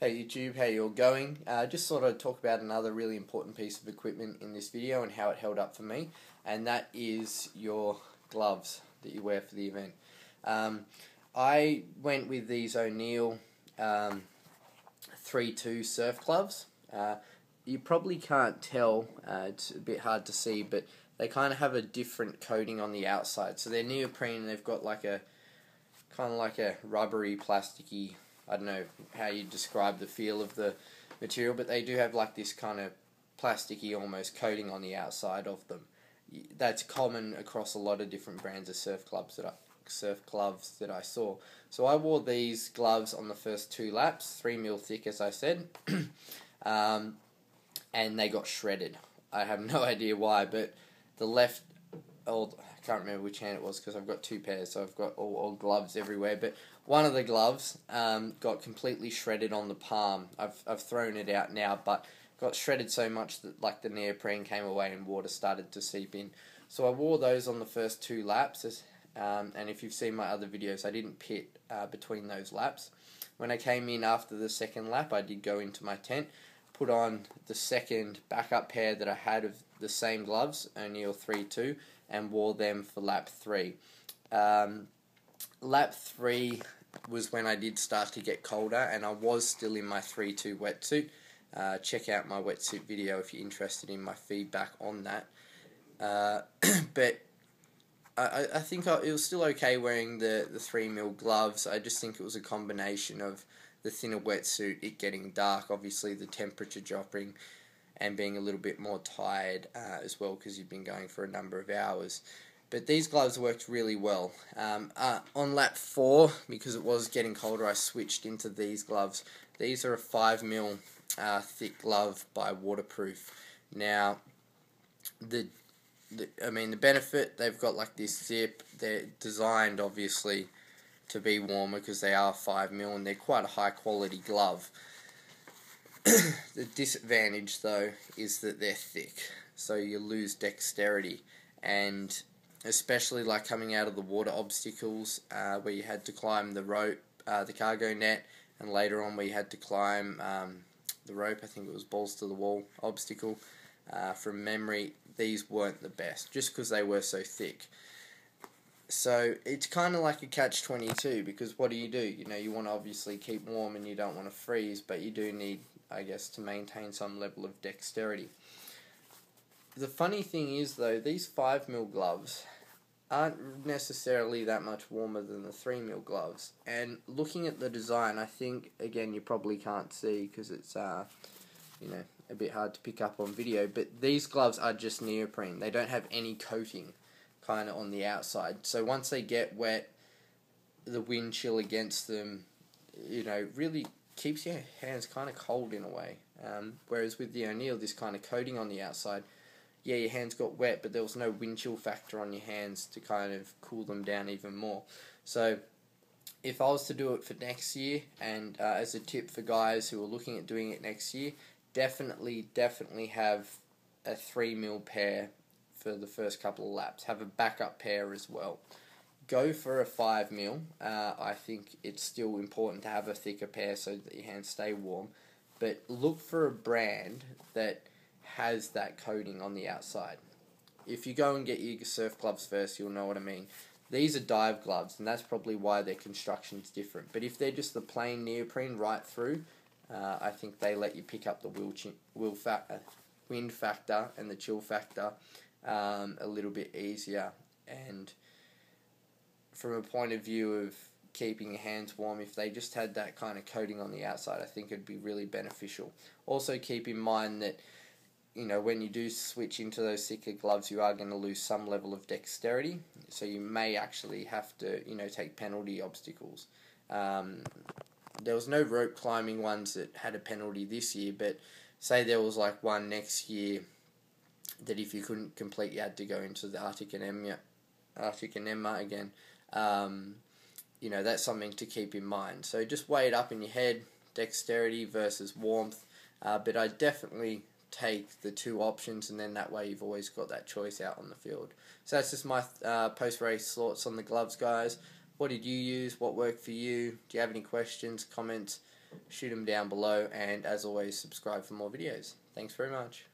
Hey YouTube, how you all going? Just sort of talk about another really important piece of equipment in this video and how it held up for me, and that is your gloves that you wear for the event. I went with these O'Neill 3-2 surf gloves. You probably can't tell, it's a bit hard to see, but they kind of have a different coating on the outside. So they're neoprene and they've got like a kind of like a rubbery, plasticky, I don't know how you describe the feel of the material, but they do have like this kind of plasticky almost coating on the outside of them. That's common across a lot of different brands of surf gloves that I saw. So I wore these gloves on the first 2 laps, 3mm thick as I said, and they got shredded. I have no idea why, but the left old, I can't remember which hand it was because I've got 2 pairs, so I've got all gloves everywhere, but one of the gloves got completely shredded on the palm. I've thrown it out now, but got shredded so much that like the neoprene came away and water started to seep in. So I wore those on the first 2 laps, and if you've seen my other videos, I didn't pit between those laps. When I came in after the second lap, I did go into my tent, put on the second backup pair that I had of the same gloves, O'Neill 3-2, and wore them for lap 3. Lap 3 was when I did start to get colder, and I was still in my 3-2 wetsuit. Check out my wetsuit video if you're interested in my feedback on that. But I think it was still okay wearing the 3mm gloves. I just think it was a combination of the thinner wetsuit, it getting dark, obviously the temperature dropping, and being a little bit more tired as well because you've been going for a number of hours. But these gloves worked really well. On lap 4, because it was getting colder, I switched into these gloves. These are a 5mm thick glove by Waterproof. Now, the benefit, they've got like this zip. They're designed obviously to be warmer because they are 5mm and they're quite a high quality glove. The disadvantage though is that they're thick, so you lose dexterity, and especially like coming out of the water obstacles where you had to climb the rope, the cargo net, and later on where you had to climb the rope, I think it was balls to the wall obstacle. From memory, these weren't the best just because they were so thick. So it's kind of like a catch-22 because what do? You know, you want to obviously keep warm and you don't want to freeze, but you do need, I guess, to maintain some level of dexterity. The funny thing is though, these 5mm gloves aren't necessarily that much warmer than the 3mm gloves, and looking at the design, I think, again, you probably can't see because it's you know, a bit hard to pick up on video, but these gloves are just neoprene. They don't have any coating kind of on the outside, so once they get wet, the wind chill against them, you know, really keeps your hands kind of cold in a way, whereas with the O'Neill, this kind of coating on the outside, yeah, your hands got wet, but there was no wind chill factor on your hands to kind of cool them down even more. So if I was to do it for next year, and as a tip for guys who are looking at doing it next year, definitely have a 3mm pair for the first couple of laps. Have a backup pair as well. Go for a 5mm. I think it's still important to have a thicker pair so that your hands stay warm, but look for a brand that has that coating on the outside. If you go and get your surf gloves first, you'll know what I mean. These are dive gloves, and that's probably why their construction's different. But if they're just the plain neoprene right through, I think they let you pick up the wind factor and the chill factor a little bit easier. And from a point of view of keeping your hands warm, if they just had that kind of coating on the outside, I think it'd be really beneficial. Also keep in mind that, you know, when you do switch into those thicker gloves, you are going to lose some level of dexterity, so you may actually have to, you know, take penalty obstacles. There was no rope climbing ones that had a penalty this year, but say there was like one next year that if you couldn't complete, you had to go into the Arctic Enema again. You know, that's something to keep in mind. So just weigh it up in your head, dexterity versus warmth, but I definitely take the 2 options, and then that way you've always got that choice out on the field. So that's just my post-race thoughts on the gloves, guys. What did you use? What worked for you? Do you have any questions, comments? shoot them down below, and as always, subscribe for more videos. Thanks very much.